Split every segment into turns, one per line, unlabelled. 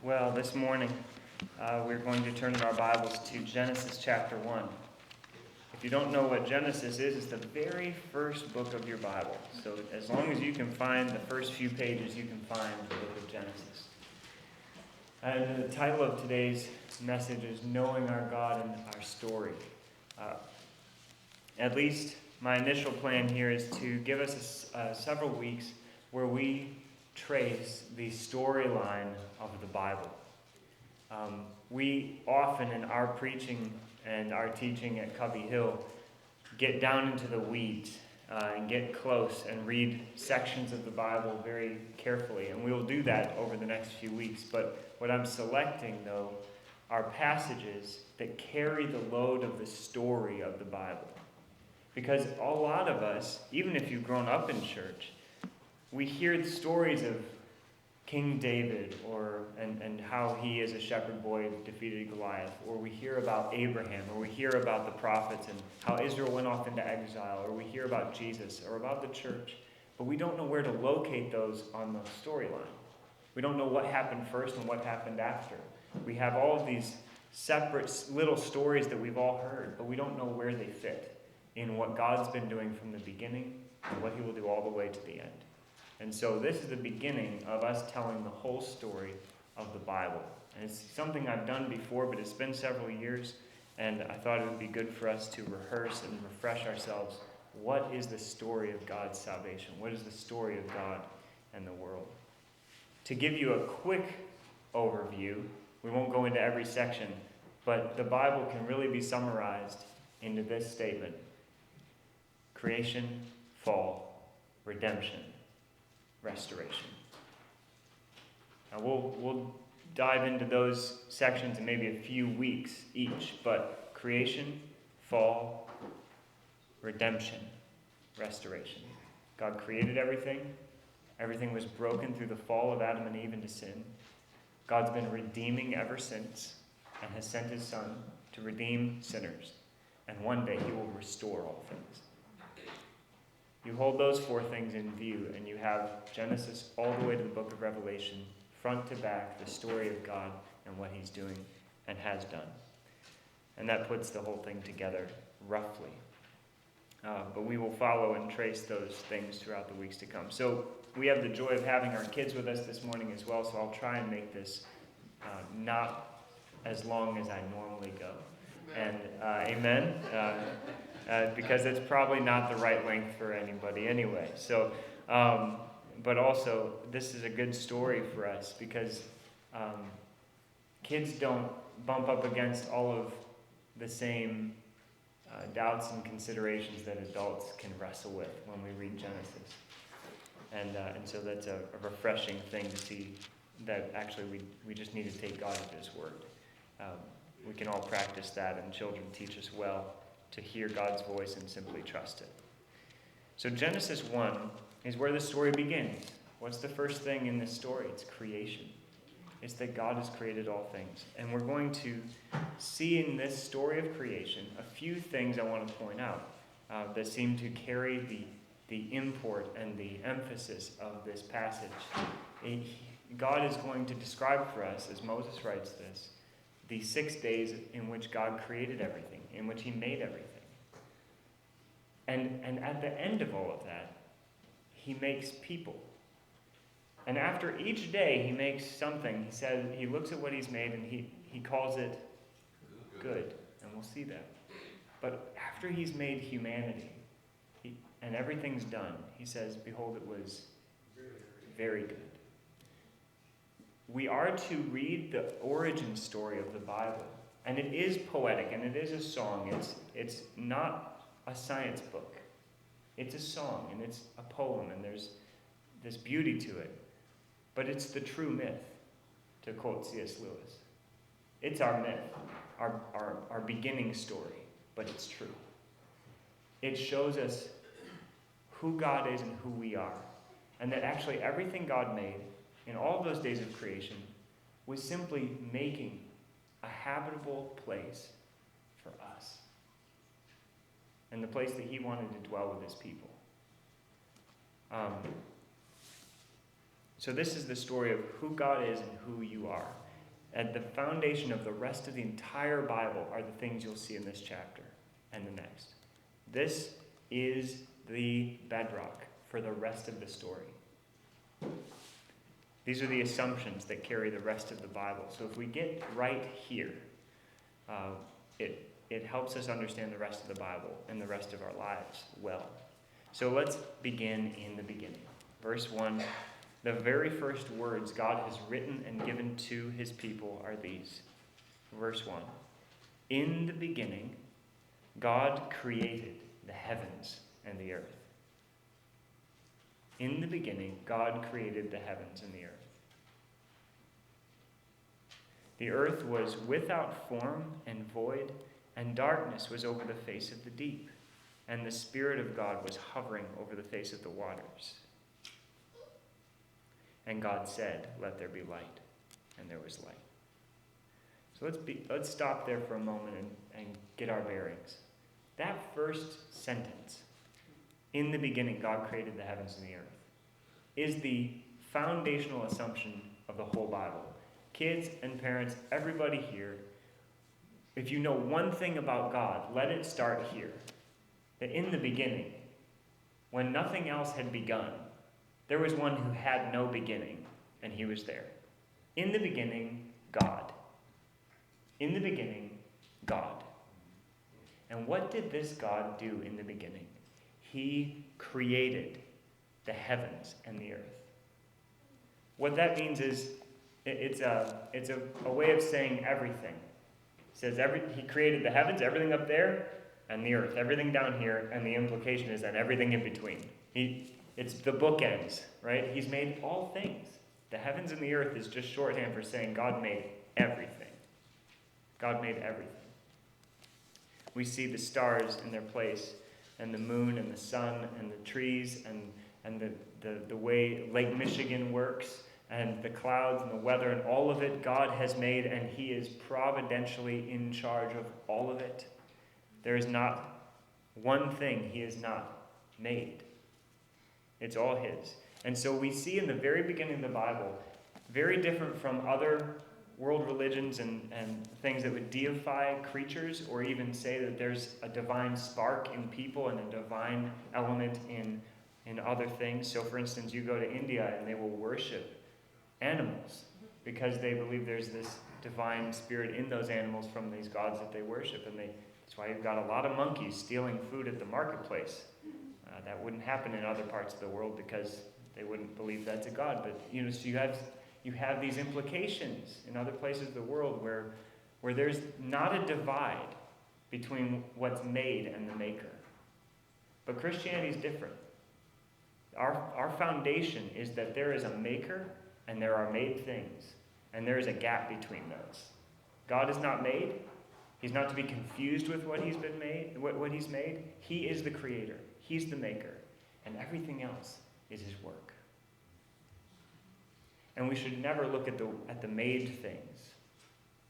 Well, this morning we're going to turn our Bibles to Genesis chapter 1. If you don't know what Genesis is, it's the very first book of your Bible. So as long as you can find the first few pages, you can find the book of Genesis. And the title of today's message is Knowing Our God and Our Story. At least my initial plan here is to give us several weeks where we trace the storyline of the Bible. We often in our preaching and our teaching at Covey Hill get down into the weeds and get close and read sections of the Bible very carefully, and we will do that over the next few weeks. But what I'm selecting, though, are passages that carry the load of the story of the Bible. Because a lot of us, even if you've grown up in church, we hear the stories of King David and how he as a shepherd boy defeated Goliath, or we hear about Abraham, or we hear about the prophets and how Israel went off into exile, or we hear about Jesus or about the church, but we don't know where to locate those on the storyline. We don't know what happened first and what happened after. We have all of these separate little stories that we've all heard, but we don't know where they fit in what God's been doing from the beginning and what he will do all the way to the end. And so this is the beginning of us telling the whole story of the Bible. And it's something I've done before, but it's been several years, and I thought it would be good for us to rehearse and refresh ourselves. What is the story of God's salvation? What is the story of God and the world? To give you a quick overview, we won't go into every section, but the Bible can really be summarized into this statement: creation, fall, redemption, restoration. Now we'll dive into those sections in maybe a few weeks each, but creation, fall, redemption, restoration. God created everything. Everything was broken through the fall of Adam and Eve into sin. God's been redeeming ever since and has sent his Son to redeem sinners. And one day he will restore all things. You hold those four things in view, and you have Genesis all the way to the book of Revelation, front to back, the story of God and what he's doing and has done. And that puts the whole thing together roughly. But we will follow and trace those things throughout the weeks to come. So we have the joy of having our kids with us this morning as well, so I'll try and make this not as long as I normally go. And amen. Because it's probably not the right length for anybody anyway. So, but also, this is a good story for us because kids don't bump up against all of the same doubts and considerations that adults can wrestle with when we read Genesis. And so that's a refreshing thing to see that actually we just need to take God at his word. We can all practice that, and children teach us well to hear God's voice and simply trust it. So Genesis 1 is where the story begins. What's the first thing in this story? It's creation. It's that God has created all things. And we're going to see in this story of creation a few things I want to point out that seem to carry the import and the emphasis of this passage. God is going to describe for us, as Moses writes this, the 6 days in which God created everything, in which he made everything. And at the end of all of that, he makes people. And after each day he makes something, he says, he looks at what he's made and he calls it good. And we'll see that. But after he's made humanity and everything's done, he says, behold, it was very good. We are to read the origin story of the Bible. And it is poetic, and it is a song. It's not a science book. It's a song, and it's a poem, and there's this beauty to it. But it's the true myth, to quote C.S. Lewis. It's our myth, our beginning story, but it's true. It shows us who God is and who we are, and that actually everything God made in all those days of creation was simply making a habitable place for us, and the place that he wanted to dwell with his people. So this is the story of who God is and who you are. And the foundation of the rest of the entire Bible are the things you'll see in this chapter and the next. This is the bedrock for the rest of the story. These are the assumptions that carry the rest of the Bible. So if we get right here, it helps us understand the rest of the Bible and the rest of our lives well. So let's begin in the beginning. Verse 1, the very first words God has written and given to his people are these. Verse 1, in the beginning, God created the heavens and the earth. In the beginning, God created the heavens and the earth. The earth was without form and void, and darkness was over the face of the deep, and the Spirit of God was hovering over the face of the waters. And God said, let there be light, and there was light. So let's stop there for a moment and get our bearings. That first sentence, in the beginning God created the heavens and the earth, is the foundational assumption of the whole Bible. Kids and parents, everybody here, if you know one thing about God, let it start here. That in the beginning, when nothing else had begun, there was one who had no beginning, and he was there. In the beginning, God. In the beginning, God. And what did this God do in the beginning? He created the heavens and the earth. What that means is, it's a way of saying everything. It says he created the heavens, everything up there, and the earth, everything down here, and the implication is that everything in between. It's the bookends, right? He's made all things. The heavens and the earth is just shorthand for saying God made everything. God made everything. We see the stars in their place, and the moon and the sun and the trees and the way Lake Michigan works, and the clouds and the weather and all of it God has made, and he is providentially in charge of all of it. There is not one thing he has not made. It's all his. And so we see in the very beginning of the Bible, very different from other world religions and things that would deify creatures or even say that there's a divine spark in people and a divine element in other things. So for instance, you go to India and they will worship animals because they believe there's this divine spirit in those animals from these gods that they worship. And that's why you've got a lot of monkeys stealing food at the marketplace. That wouldn't happen in other parts of the world because they wouldn't believe that's a god. But so you have these implications in other places of the world where there's not a divide between what's made and the maker. But Christianity is different. Our foundation is that there is a maker and there are made things, and there is a gap between those. God is not made. He's not to be confused with what he's made. He is the creator. He's the maker, and everything else is his work. And we should never look at the made things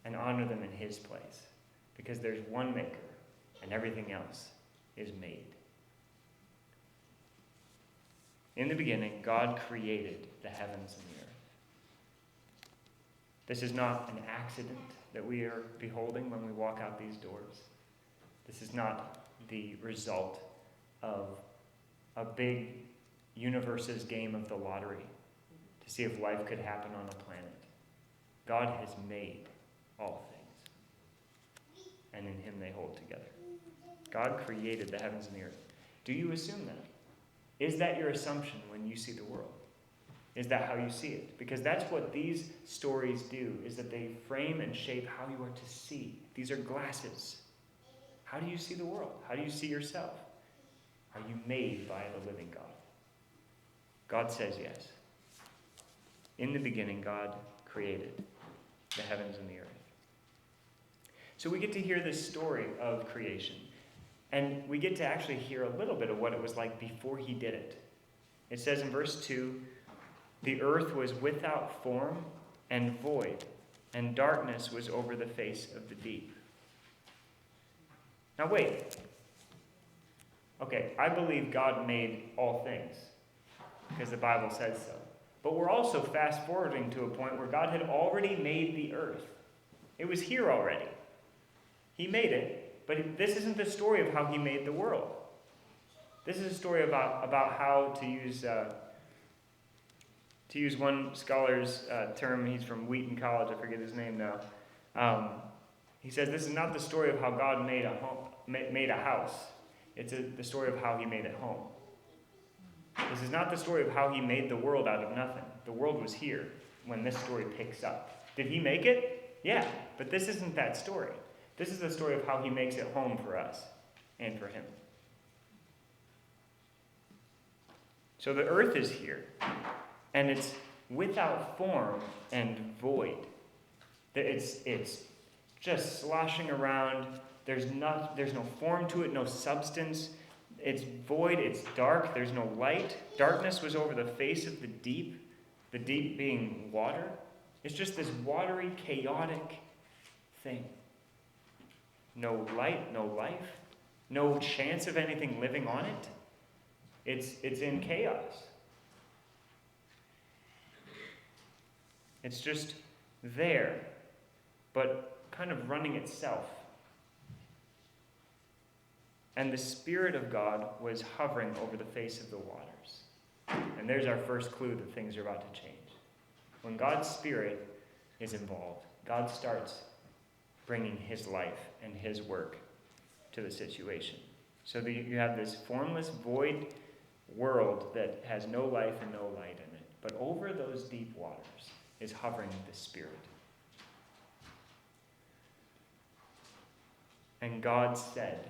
and honor them in his place, because there's one maker, and everything else is made. In the beginning, God created the heavens and the earth. This is not an accident that we are beholding when we walk out these doors. This is not the result of a big universe's game of the lottery to see if life could happen on a planet. God has made all things, and in him they hold together. God created the heavens and the earth. Do you assume that? Is that your assumption when you see the world? Is that how you see it? Because that's what these stories do, is that they frame and shape how you are to see. These are glasses. How do you see the world? How do you see yourself? Are you made by the living God? God says yes. In the beginning, God created the heavens and the earth. So we get to hear this story of creation. And we get to actually hear a little bit of what it was like before he did it. It says in verse 2, the earth was without form and void, and darkness was over the face of the deep. Now wait. Okay, I believe God made all things, because the Bible says so. But we're also fast forwarding to a point where God had already made the earth. It was here already. He made it, but this isn't the story of how he made the world. This is a story about how, to use one scholar's term, he's from Wheaton College, I forget his name now. He says this is not the story of how God made a house. It's the story of how he made it home. This is not the story of how he made the world out of nothing. The world was here when this story picks up. Did he make it? Yeah, but this isn't that story. This is the story of how he makes it home for us and for him. So the earth is here, and it's without form and void. It's just sloshing around. There's no form to it, no substance. It's void, it's dark, there's no light. Darkness was over the face of the deep being water. It's just this watery, chaotic thing. No light, no life, no chance of anything living on it. It's in chaos. It's just there, but kind of running itself. And the Spirit of God was hovering over the face of the waters. And there's our first clue that things are about to change. When God's Spirit is involved, God starts bringing his life and his work to the situation. So that you have this formless, void world that has no life and no light in it. But over those deep waters is hovering the Spirit. And God said,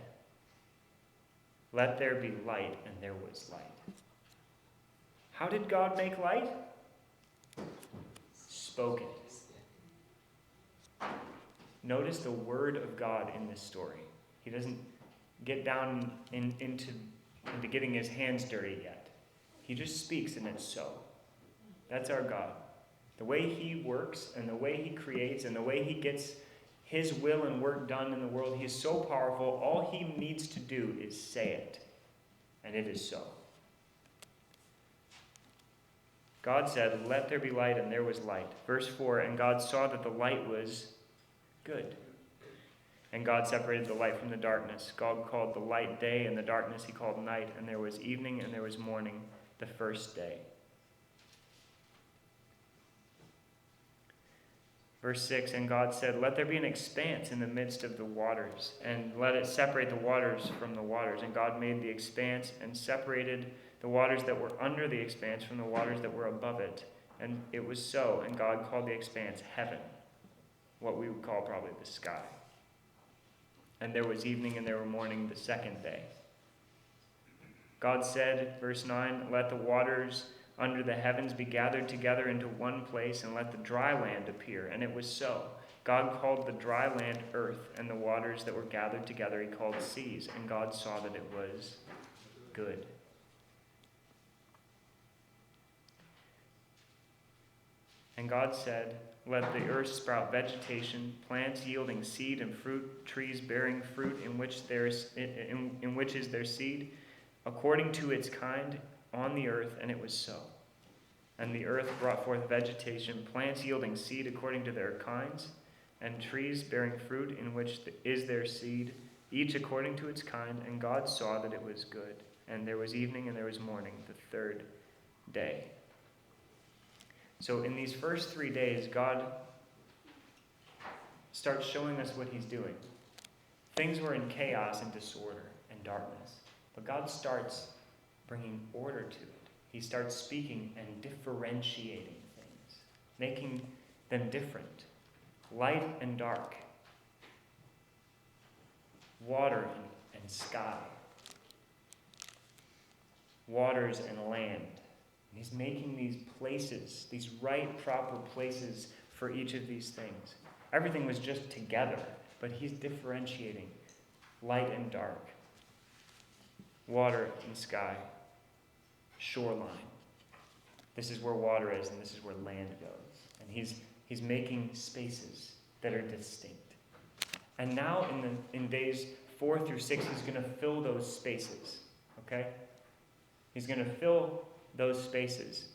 "Let there be light," and there was light. How did God make light? Spoke it. Notice the word of God in this story. He doesn't get down into getting his hands dirty yet. He just speaks and it's so. That's our God. The way he works and the way he creates and the way he gets his will and work done in the world, he is so powerful, all he needs to do is say it. And it is so. God said, "Let there be light," and there was light. Verse 4, and God saw that the light was good. And God separated the light from the darkness. God called the light day, and the darkness he called night. And there was evening, and there was morning, the first day. Verse 6, and God said, "Let there be an expanse in the midst of the waters, and let it separate the waters from the waters." And God made the expanse and separated the waters that were under the expanse from the waters that were above it. And it was so. And God called the expanse heaven, what we would call probably the sky. And there was evening and there were morning the second day. God said, verse 9, "Let the waters under the heavens be gathered together into one place, and let the dry land appear." And it was so. God called the dry land earth, and the waters that were gathered together he called seas. And God saw that it was good. And God said, "Let the earth sprout vegetation, plants yielding seed and fruit, trees bearing fruit in which is their seed, according to its kind on the earth." And it was so. And the earth brought forth vegetation, plants yielding seed according to their kinds, and trees bearing fruit in which is their seed, each according to its kind. And God saw that it was good. And there was evening and there was morning, the third day. So in these first 3 days, God starts showing us what he's doing. Things were in chaos and disorder and darkness. But God starts bringing order to it. He starts speaking and differentiating things, making them different. Light and dark. Water and sky. Waters and land. And he's making these places, these right, proper places for each of these things. Everything was just together, but he's differentiating light and dark, water and sky, shoreline. This is where water is, and this is where land goes. And he's making spaces that are distinct. And now in days 4 through 6, he's going to fill those spaces. Okay? He's going to fill those spaces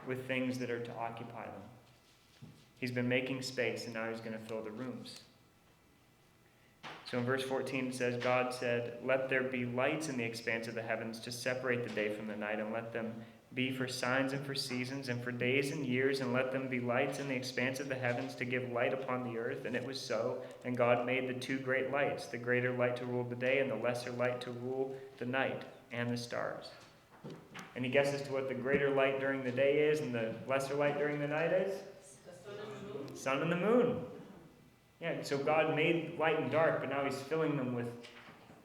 with things that are to occupy them. He's been making space, and now he's going to fill the rooms. So in verse 14 it says, God said, "Let there be lights in the expanse of the heavens to separate the day from the night, and let them be for signs and for seasons and for days and years, and let them be lights in the expanse of the heavens to give light upon the earth." And it was so. And God made the two great lights, the greater light to rule the day and the lesser light to rule the night, and the stars. Any guesses to what the greater light during the day is and the lesser light during the night is?
The sun and the moon.
Sun and the moon. Yeah, so God made light and dark, but now he's filling them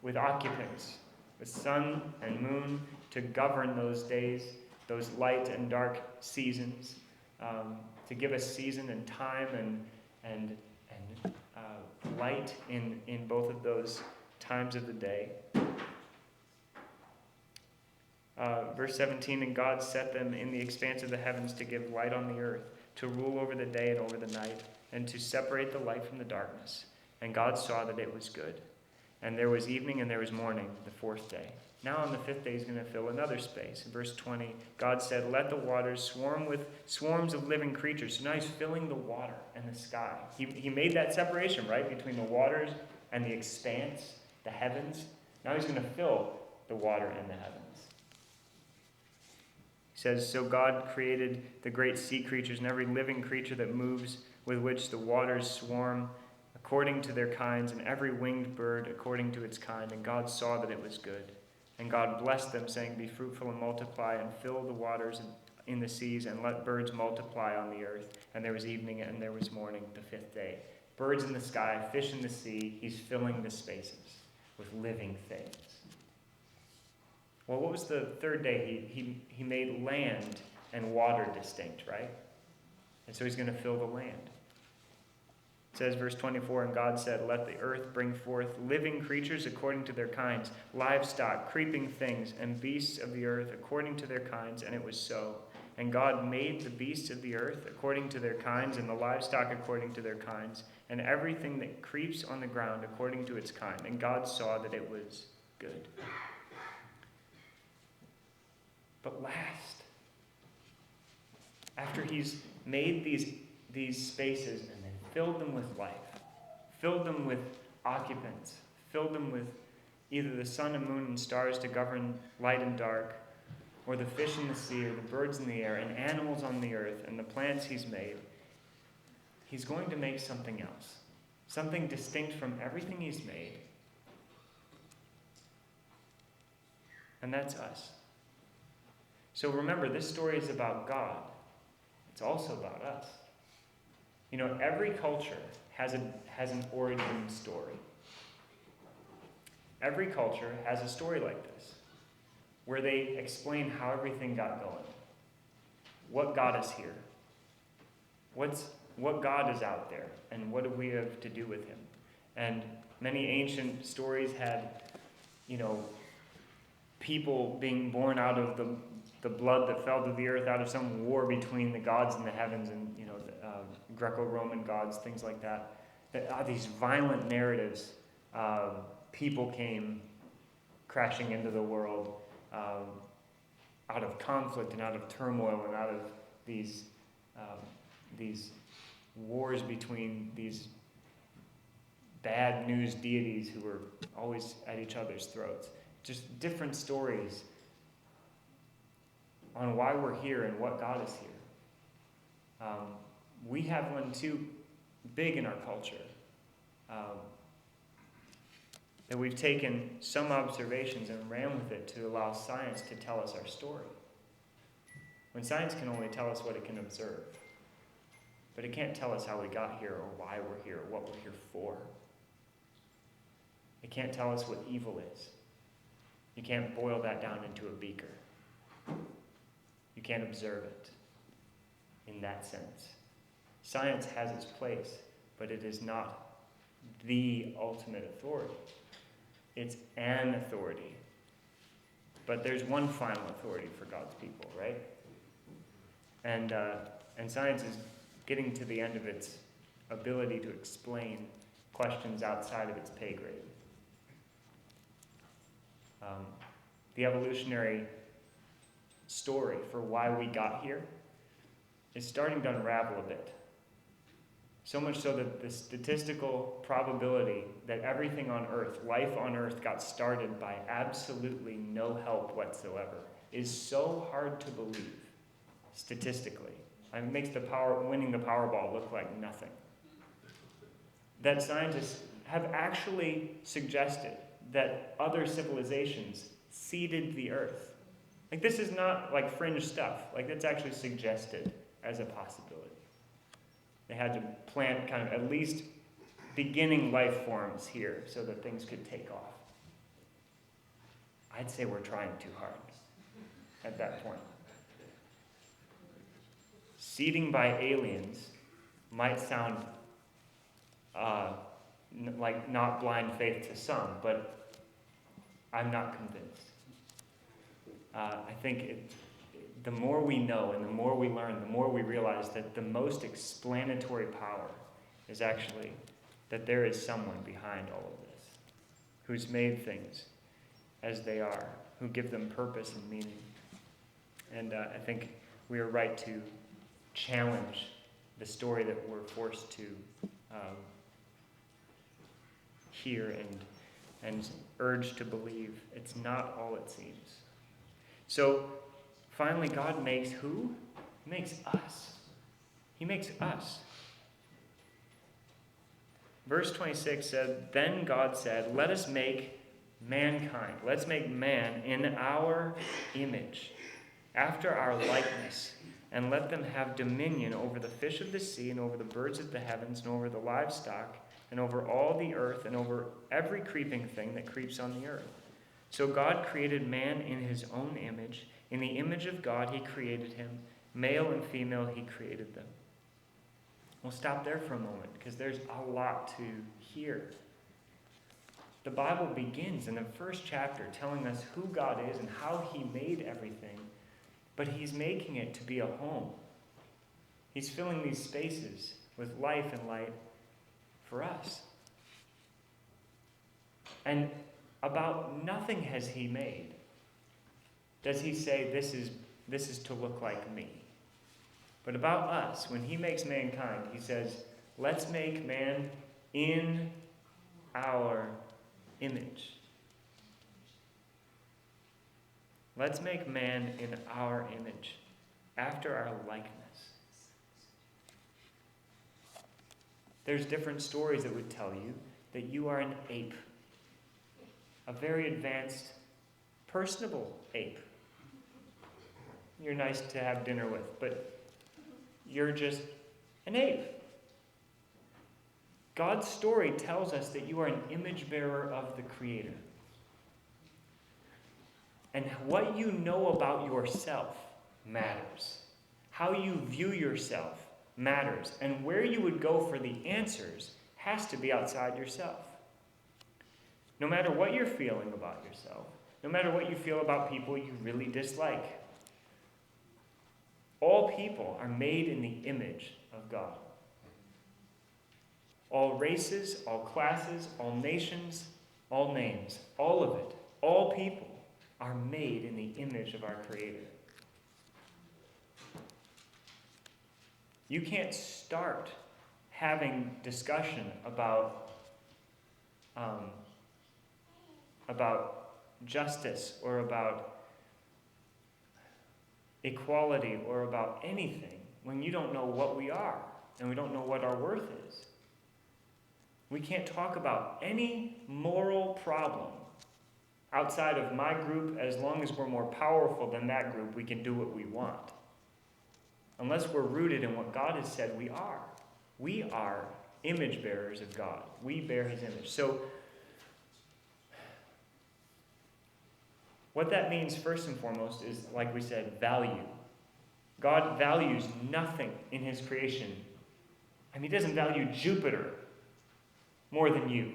with occupants, with sun and moon to govern those days, those light and dark seasons, to give us season and time and light in both of those times of the day. Verse 17, and God set them in the expanse of the heavens to give light on the earth, to rule over the day and over the night, and to separate the light from the darkness. And God saw that it was good. And there was evening and there was morning, the fourth day. Now on the fifth day he's going to fill another space. In verse 20, God said, "Let the waters swarm with swarms of living creatures." So now he's filling the water and the sky. He made that separation, right, between the waters and the expanse, the heavens. Now he's going to fill the water and the heavens. He says, "So God created the great sea creatures and every living creature that moves, with which the waters swarm, according to their kinds, and every winged bird according to its kind. And God saw that it was good. And God blessed them, saying, 'Be fruitful and multiply, and fill the waters in the seas, and let birds multiply on the earth.' And there was evening and there was morning, the fifth day." Birds in the sky, fish in the sea. He's filling the spaces with living things. Well, what was the third day? He made land and water distinct, right? And so he's going to fill the land. It says, verse 24, and God said, "Let the earth bring forth living creatures according to their kinds, livestock, creeping things, and beasts of the earth according to their kinds." And it was so. And God made the beasts of the earth according to their kinds, and the livestock according to their kinds, and everything that creeps on the ground according to its kind. And God saw that it was good. But last, after he's made these spaces and then filled them with life, filled them with occupants, filled them with either the sun and moon and stars to govern light and dark, or the fish in the sea, or the birds in the air, and animals on the earth, and the plants he's made, he's going to make something else, something distinct from everything he's made. And that's us. So remember, this story is about God. It's also about us. You know, every culture has an origin story. Every culture has a story like this, where they explain how everything got going, what got us here, what God is out there, and what do we have to do with him. And many ancient stories had, you know, people being born out of the blood that fell to the earth out of some war between the gods in the heavens and, you know, Greco-Roman gods, things like that. These violent narratives. People came crashing into the world out of conflict and out of turmoil and out of these wars between these bad news deities who were always at each other's throats. Just different stories on why we're here and what God is here. We have one too big in our culture, that we've taken some observations and ran with it to allow science to tell us our story. When science can only tell us what it can observe, but it can't tell us how we got here or why we're here or what we're here for. It can't tell us what evil is. You can't boil that down into a beaker. You can't observe it in that sense. Science has its place, but it is not the ultimate authority. It's an authority. But there's one final authority for God's people, right? And science is getting to the end of its ability to explain questions outside of its pay grade. The evolutionary story for why we got here is starting to unravel a bit. So much so that the statistical probability that everything on earth, life on earth, got started by absolutely no help whatsoever is so hard to believe, statistically. It makes winning the Powerball look like nothing. That scientists have actually suggested that other civilizations seeded the earth. Like, this is not like fringe stuff. Like, that's actually suggested as a possibility. They had to plant kind of at least beginning life forms here so that things could take off. I'd say we're trying too hard at that point. Seeding by aliens might sound like not blind faith to some, but I'm not convinced. I think the more we know and the more we learn, the more we realize that the most explanatory power is actually that there is someone behind all of this who's made things as they are, who give them purpose and meaning. And I think we are right to challenge the story that we're forced to hear and urge to believe. It's not all it seems. So finally, God makes who? He makes us. He makes us. Verse 26 said, "Then God said, let us make mankind. Let's make man in our image, after our likeness, and let them have dominion over the fish of the sea, and over the birds of the heavens, and over the livestock, and over all the earth, and over every creeping thing that creeps on the earth." So God created man in his own image. In the image of God he created him. Male and female he created them. We'll stop there for a moment because there's a lot to hear. The Bible begins in the first chapter telling us who God is and how he made everything, but he's making it to be a home. He's filling these spaces with life and light for us. And about nothing has he made does he say, this is to look like me. But about us, when he makes mankind, he says, let's make man in our image. Let's make man in our image, after our likeness. There's different stories that would tell you that you are an ape, a very advanced, personable ape. You're nice to have dinner with, but you're just an ape. God's story tells us that you are an image bearer of the Creator. And what you know about yourself matters. How you view yourself matters. And where you would go for the answers has to be outside yourself. No matter what you're feeling about yourself, no matter what you feel about people you really dislike, all people are made in the image of God. All races, all classes, all nations, all names, all of it, all people are made in the image of our Creator. You can't start having discussion about justice or about equality or about anything when you don't know what we are and we don't know what our worth is. We can't talk about any moral problem outside of my group. As long as we're more powerful than that group, we can do what we want. Unless we're rooted in what God has said we are. We are image bearers of God. We bear his image. So what that means, first and foremost, is, like we said, value. God values nothing in his creation. I mean, he doesn't value Jupiter more than you.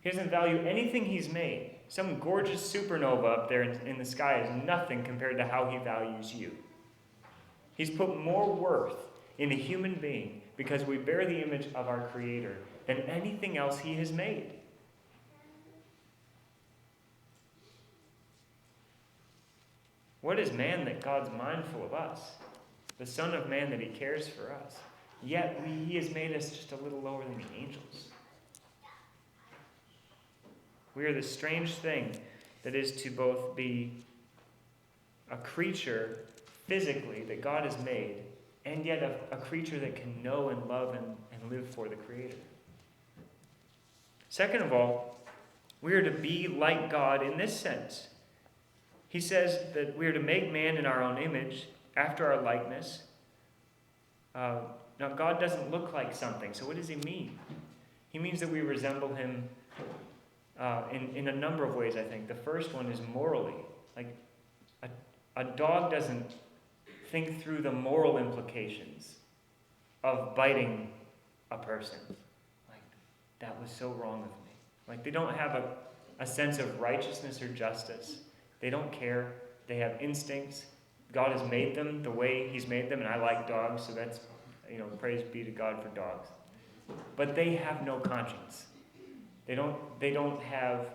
He doesn't value anything he's made. Some gorgeous supernova up there in the sky is nothing compared to how he values you. He's put more worth in a human being because we bear the image of our Creator than anything else he has made. What is man that God's mindful of us? The Son of Man that he cares for us. yet he has made us just a little lower than the angels. We are this strange thing that is to both be a creature physically that God has made, and yet a creature that can know and love and live for the Creator. Second of all, we are to be like God in this sense. He says that we are to make man in our own image, after our likeness. Now, God doesn't look like something, so what does he mean? He means that we resemble him in a number of ways, I think. The first one is morally. Like, a dog doesn't think through the moral implications of biting a person. Like, that was so wrong of me. Like, they don't have a sense of righteousness or justice. They don't care. They have instincts. God has made them the way he's made them, and I like dogs, so that's, praise be to God for dogs. But they have no conscience. They don't have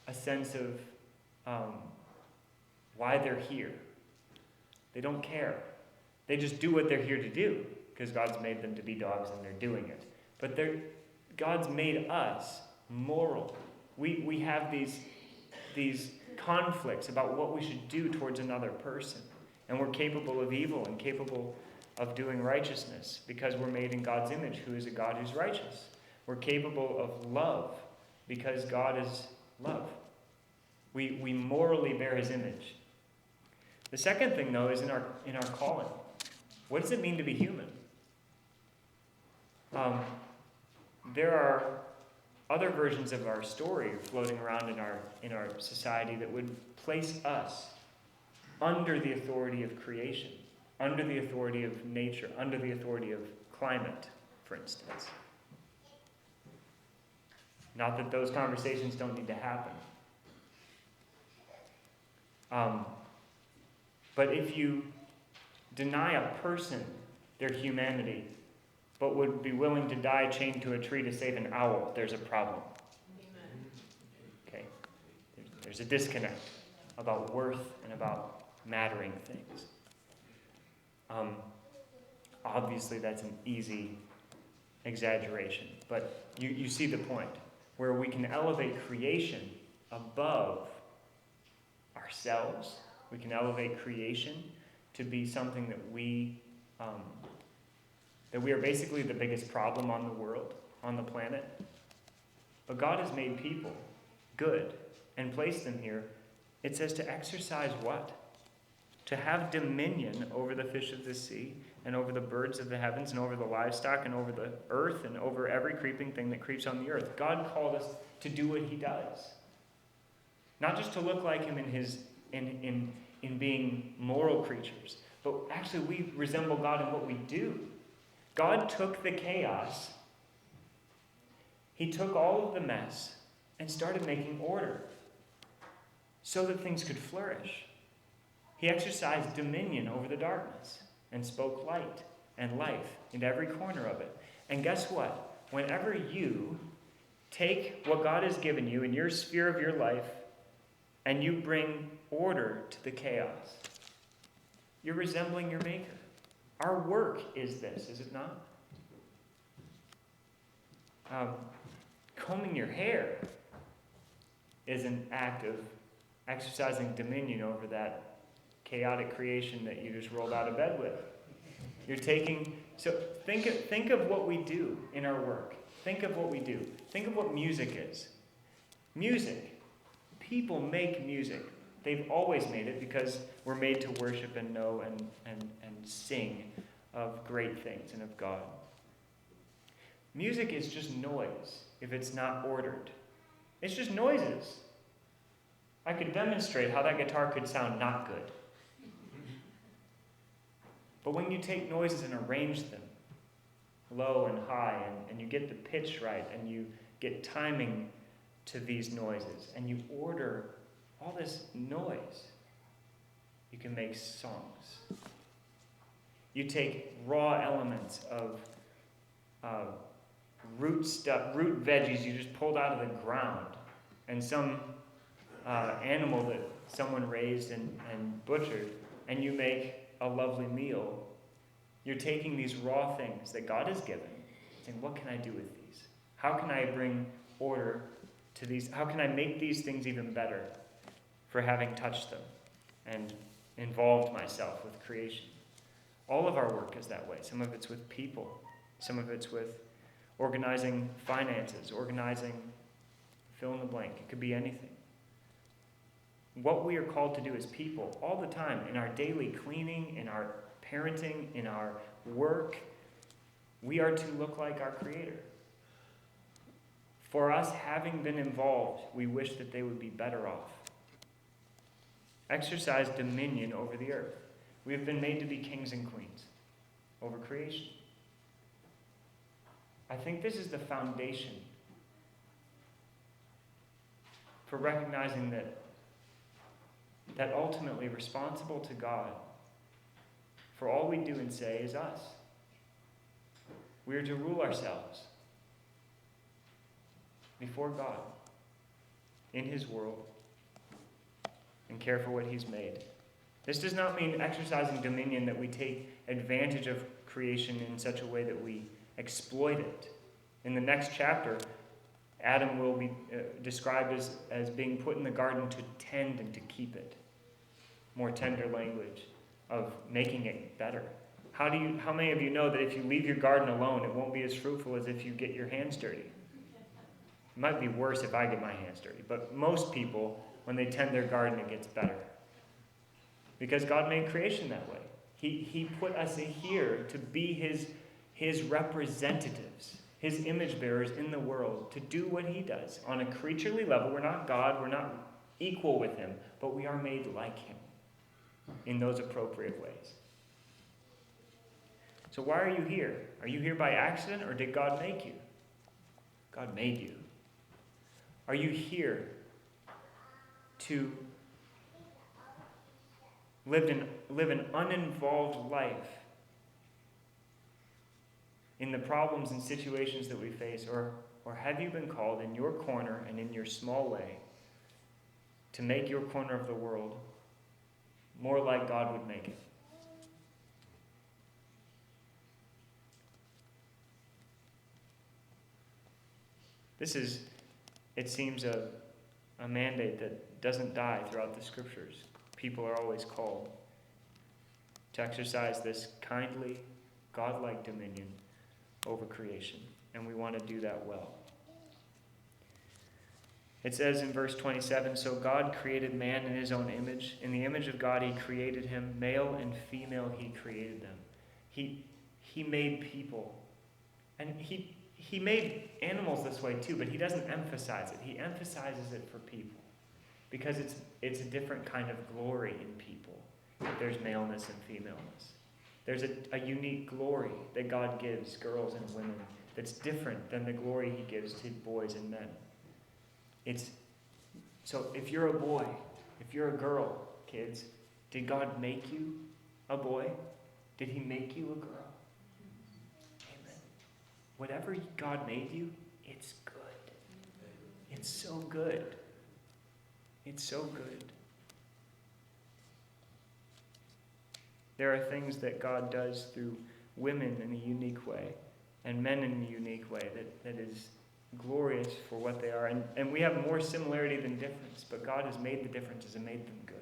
a sense of why they're here. They don't care. They just do what they're here to do because God's made them to be dogs and they're doing it. But God's made us moral. We have these conflicts about what we should do towards another person. And we're capable of evil and capable of doing righteousness because we're made in God's image, who is a God who's righteous. We're capable of love because God is love. We morally bear his image. The second thing, though, is in our calling. What does it mean to be human? There are other versions of our story floating around in our society that would place us under the authority of creation, under the authority of nature, under the authority of climate, for instance. Not that those conversations don't need to happen. But if you deny a person their humanity, but would be willing to die chained to a tree to save an owl, there's a problem. Amen. Okay? There's a disconnect about worth and about mattering things. Obviously, that's an easy exaggeration, but you see the point, where we can elevate creation above ourselves. We can elevate creation to be something that we are basically the biggest problem on the world, on the planet. But God has made people good and placed them here. It says to exercise what? To have dominion over the fish of the sea and over the birds of the heavens and over the livestock and over the earth and over every creeping thing that creeps on the earth. God called us to do what he does. Not just to look like him in being moral creatures, but actually we resemble God in what we do. God took the chaos, he took all of the mess, and started making order so that things could flourish. He exercised dominion over the darkness and spoke light and life into every corner of it. And guess what? Whenever you take what God has given you in your sphere of your life and you bring order to the chaos, you're resembling your Maker. Our work is this, is it not? Combing your hair is an act of exercising dominion over that chaotic creation that you just rolled out of bed with. You're taking, so think of what we do in our work. Think of what we do. Think of what music is. Music. People make music. They've always made it because we're made to worship and know and sing of great things and of God. Music is just noise if it's not ordered. It's just noises. I could demonstrate how that guitar could sound not good. But when you take noises and arrange them, low and high, and you get the pitch right, and you get timing to these noises, and you order all this noise, you can make songs. You take raw elements of root veggies you just pulled out of the ground, and some animal that someone raised and butchered, and you make a lovely meal You're taking these raw things that God has given, saying, what can I do with these? How can I bring order to these? How can I make these things even better for having touched them and involved myself with creation? All of our work is that way. Some of it's with people. Some of it's with organizing finances, organizing fill in the blank. It could be anything. What we are called to do as people all the time, in our daily cleaning, in our parenting, in our work, we are to look like our Creator. For us, having been involved, we wish that they would be better off. Exercise dominion over the earth. We have been made to be kings and queens over creation. I think this is the foundation for recognizing that ultimately responsible to God for all we do and say is us. We are to rule ourselves before God in His world and care for what He's made. This does not mean exercising dominion that we take advantage of creation in such a way that we exploit it. In the next chapter, Adam will be described as being put in the garden to tend and to keep it. More tender language of making it better. How many of you know that if you leave your garden alone, it won't be as fruitful as if you get your hands dirty? It might be worse if I get my hands dirty, but most people, when they tend their garden, it gets better. Because God made creation that way. He put us here to be his representatives, His image bearers in the world, to do what He does. On a creaturely level, we're not God, we're not equal with Him, but we are made like Him in those appropriate ways. So why are you here? Are you here by accident, or did God make you? God made you. Are you here to live an uninvolved life in the problems and situations that we face? Or have you been called in your corner and in your small way to make your corner of the world more like God would make it? This is, it seems, a mandate that doesn't die throughout the Scriptures. People are always called to exercise this kindly, godlike dominion over creation, and we want to do that well. It says in verse 27, so God created man in His own image. In the image of God He created him, male and female He created them. He made people. And He made animals this way too, but He doesn't emphasize it. He emphasizes it for people because it's a different kind of glory in people. There's maleness and femaleness. There's a unique glory that God gives girls and women that's different than the glory He gives to boys and men. So if you're a boy, if you're a girl, kids, did God make you a boy? Did He make you a girl? Amen. Whatever God made you, it's good. It's so good. It's so good. There are things that God does through women in a unique way and men in a unique way that is glorious for what they are. And we have more similarity than difference, but God has made the differences and made them good.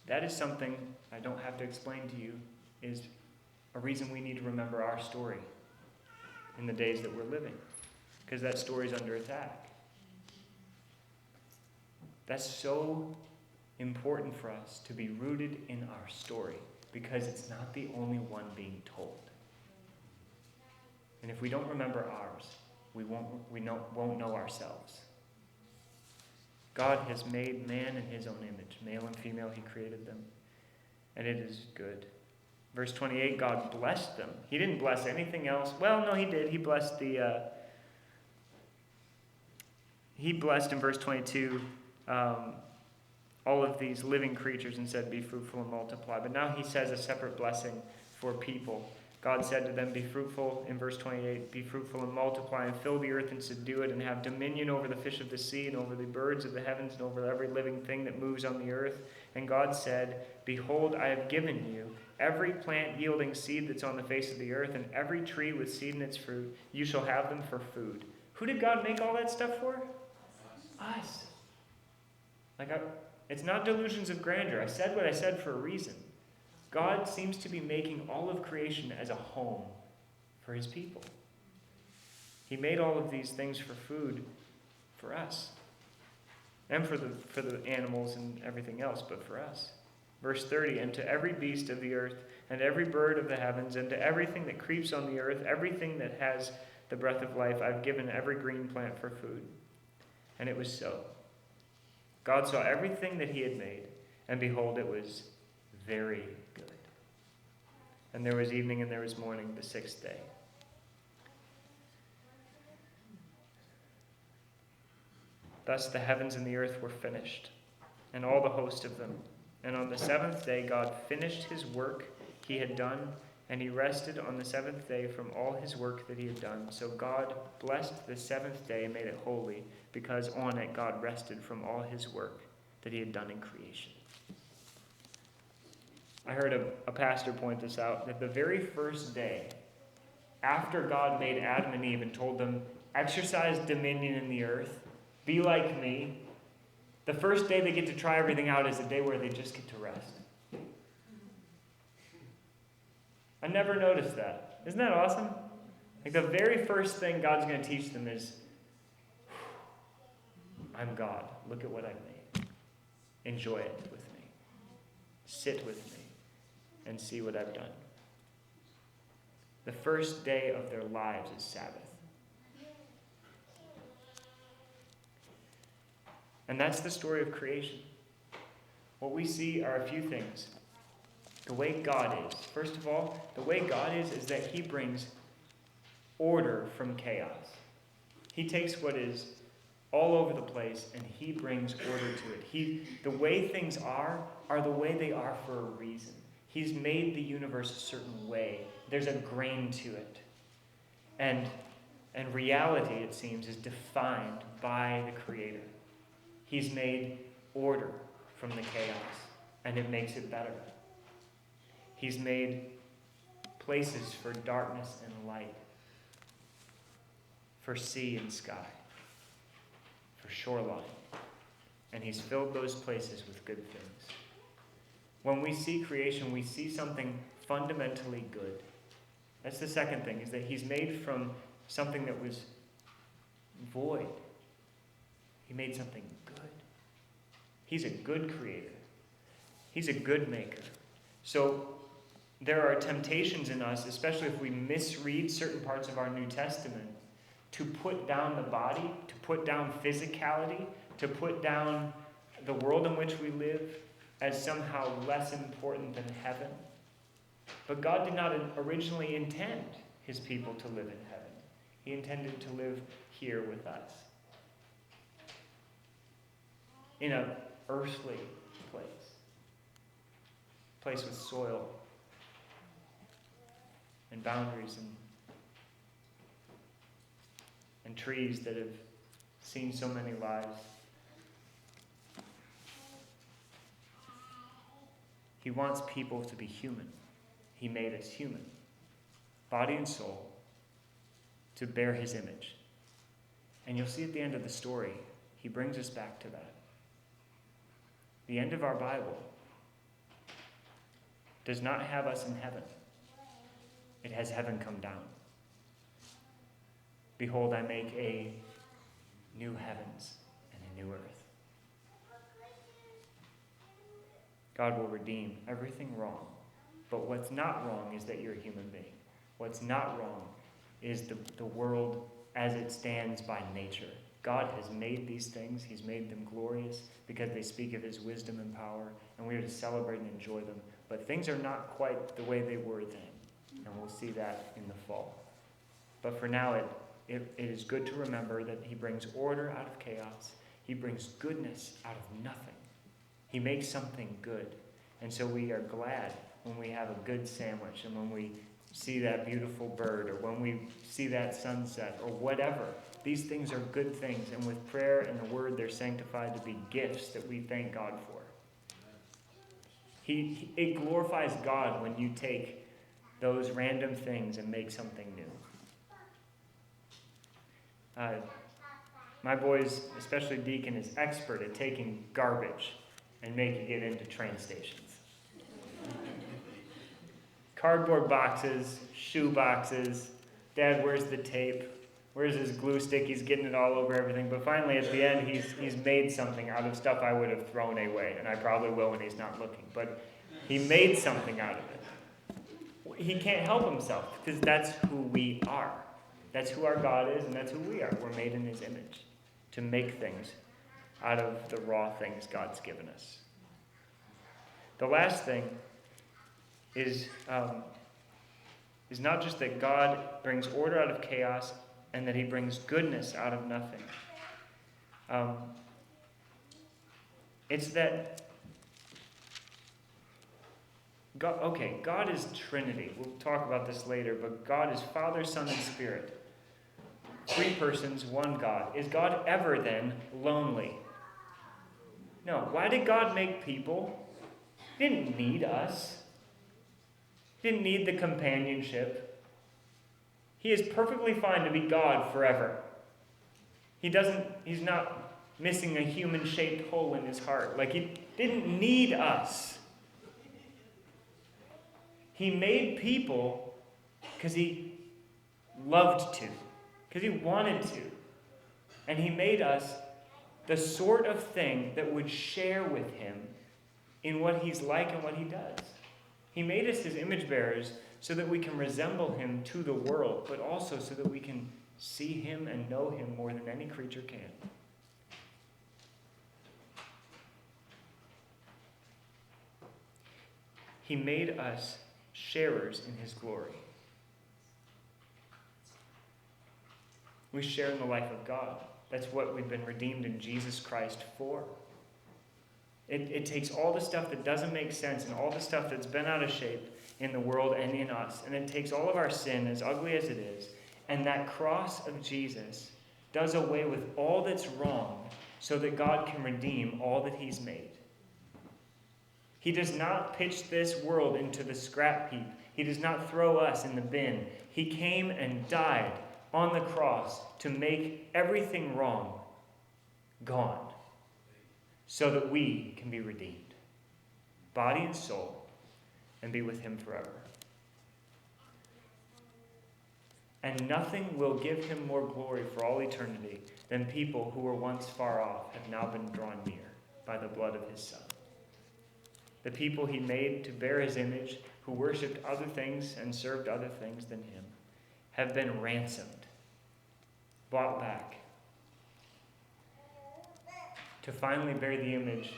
That is something I don't have to explain to you, is a reason we need to remember our story in the days that we're living, because that story is under attack. That's so important for us to be rooted in our story, because it's not the only one being told. And if we don't remember ours, we won't know ourselves. God has made man in His own image. Male and female He created them. And it is good. Verse 28, God blessed them. He didn't bless anything else. Well, no, He did. He blessed He blessed in verse 22 all of these living creatures and said, be fruitful and multiply. But now He says a separate blessing for people. God said to them, be fruitful, in verse 28, be fruitful and multiply and fill the earth and subdue it and have dominion over the fish of the sea and over the birds of the heavens and over every living thing that moves on the earth. And God said, behold, I have given you every plant yielding seed that's on the face of the earth, and every tree with seed in its fruit. You shall have them for food. Who did God make all that stuff for? Us. It's not delusions of grandeur. I said what I said for a reason. God seems to be making all of creation as a home for his people. He made all of these things for food for us. And for the animals and everything else, but for us. Verse 30, and to every beast of the earth, and every bird of the heavens, and to everything that creeps on the earth, everything that has the breath of life, I've given every green plant for food. And it was so. God saw everything that he had made, and behold, it was very good. And there was evening and there was morning, the sixth day. Thus the heavens and the earth were finished, and all the host of them. And on the seventh day God finished his work he had done, and he rested on the seventh day from all his work that he had done. So God blessed the seventh day and made it holy, because on it God rested from all his work that he had done in creation. I heard a pastor point this out, that the very first day after God made Adam and Eve and told them, exercise dominion in the earth, be like me, the first day they get to try everything out is the day where they just get to rest. I never noticed that. Isn't that awesome? The very first thing God's going to teach them is, I'm God. Look at what I've made. Enjoy it with me. Sit with me and see what I've done. The first day of their lives is Sabbath. And that's the story of creation. What we see are a few things. The way God is. First of all, the way God is that he brings order from chaos. He takes what is all over the place and he brings order to it. The way things are the way they are for a reason. He's made the universe a certain way. There's a grain to it. And reality, it seems, is defined by the Creator. He's made order from the chaos, and it makes it better. He's made places for darkness and light, for sea and sky, for shoreline. And he's filled those places with good things. When we see creation, we see something fundamentally good. That's the second thing, is that he's made from something that was void. He made something good. He's a good creator. He's a good maker. So there are temptations in us, especially if we misread certain parts of our New Testament, to put down the body, to put down physicality, to put down the world in which we live as somehow less important than heaven. But God did not originally intend his people to live in heaven. He intended to live here with us. In an earthly place. A place with soil and boundaries and trees that have seen so many lives. He wants people to be human. He made us human, body and soul, to bear his image. And you'll see at the end of the story, he brings us back to that. The end of our Bible does not have us in heaven. It has heaven come down. Behold, I make a new heavens and a new earth. God will redeem everything wrong. But what's not wrong is that you're a human being. What's not wrong is the world as it stands by nature. God has made these things. He's made them glorious because they speak of his wisdom and power, and we are to celebrate and enjoy them. But things are not quite the way they were then, and we'll see that in the fall. But for now, it is good to remember that he brings order out of chaos. He brings goodness out of nothing. He makes something good. And so we are glad when we have a good sandwich and when we see that beautiful bird or when we see that sunset or whatever. These things are good things. And with prayer and the word, they're sanctified to be gifts that we thank God for. It glorifies God when you take those random things and make something new. My boys, especially Deacon, is expert at taking garbage and making it into train stations. Cardboard boxes, shoe boxes. Dad, where's the tape? Where's his glue stick? He's getting it all over everything. But finally, at the end, he's made something out of stuff I would have thrown away. And I probably will when he's not looking. But he made something out of it. He can't help himself because that's who we are. That's who our God is, and that's who we are. We're made in his image to make things out of the raw things God's given us. The last thing is not just that God brings order out of chaos and that he brings goodness out of nothing. It's that God is Trinity. We'll talk about this later, but God is Father, Son, and Spirit. 3 persons, one God. Is God ever then lonely? No. Why did God make people? He didn't need us. He didn't need the companionship. He is perfectly fine to be God forever. He's not missing a human-shaped hole in his heart. Like, he didn't need us. He made people because he loved to, because he wanted to. And he made us the sort of thing that would share with him in what he's like and what he does. He made us his image bearers so that we can resemble him to the world, but also so that we can see him and know him more than any creature can. He made us sharers in his glory. We share in the life of God. That's what we've been redeemed in Jesus Christ for. It takes all the stuff that doesn't make sense and all the stuff that's been out of shape in the world and in us, and it takes all of our sin, as ugly as it is, and that cross of Jesus does away with all that's wrong so that God can redeem all that he's made. He does not pitch this world into the scrap heap. He does not throw us in the bin. He came and died on the cross to make everything wrong gone so that we can be redeemed, body and soul, and be with him forever. And nothing will give him more glory for all eternity than people who were once far off have now been drawn near by the blood of his Son. The people he made to bear his image, who worshipped other things and served other things than him, have been ransomed, bought back, to finally bear the image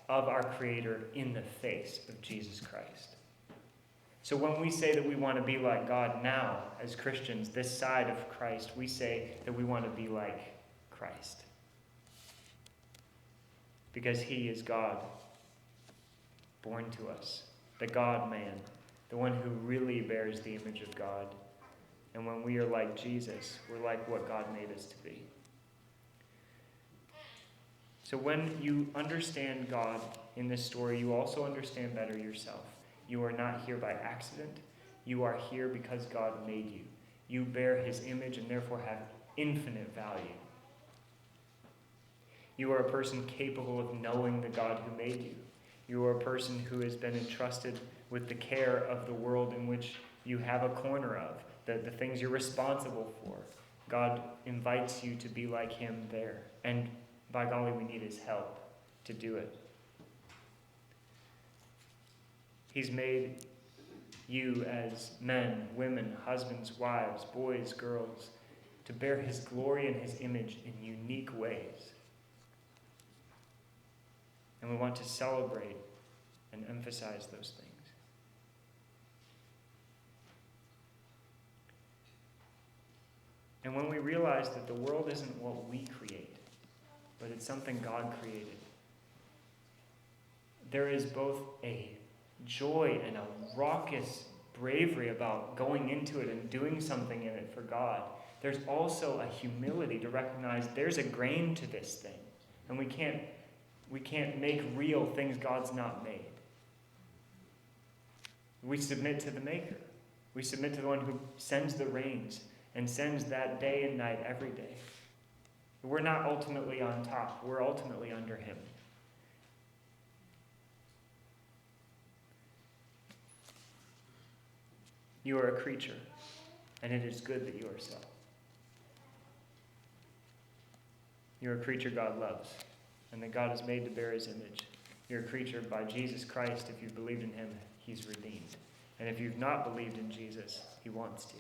of our Creator in the face of Jesus Christ. So when we say that we want to be like God now, as Christians, this side of Christ, we say that we want to be like Christ. Because he is God, born to us, the God-man, the one who really bears the image of God. And when we are like Jesus, we're like what God made us to be. So when you understand God in this story, you also understand better yourself. You are not here by accident. You are here because God made you. You bear his image and therefore have infinite value. You are a person capable of knowing the God who made you. You are a person who has been entrusted with the care of the world in which you have a corner of, the things you're responsible for. God invites you to be like him there. And by golly, we need his help to do it. He's made you as men, women, husbands, wives, boys, girls, to bear his glory and his image in unique ways. And we want to celebrate and emphasize those things. And when we realize that the world isn't what we create, but it's something God created, there is both a joy and a raucous bravery about going into it and doing something in it for God. There's also a humility to recognize there's a grain to this thing, and we can't make real things God's not made. We submit to the Maker. We submit to the one who sends the rains and sends that day and night every day. We're not ultimately on top. We're ultimately under him. You are a creature, and it is good that you are so. You're a creature God loves, and that God is made to bear his image. You're a creature by Jesus Christ. If you've believed in him, he's redeemed. And if you've not believed in Jesus, he wants to.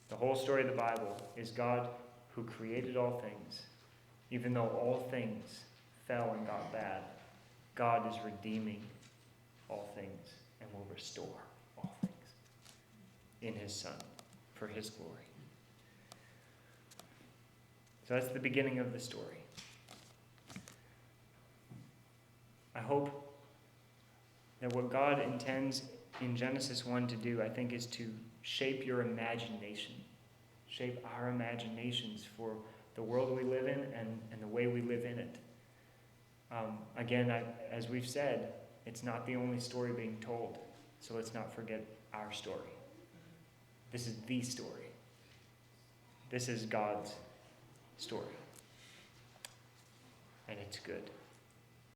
The whole story of the Bible is God who created all things. Even though all things fell and got bad, God is redeeming all things and will restore all things in his Son for his glory. So that's the beginning of the story. I hope that what God intends in Genesis 1 to do, I think, is to shape your imagination, shape our imaginations for the world we live in and the way we live in it. Again, as we've said, it's not the only story being told, so let's not forget our story. This is the story. This is God's story. And it's good.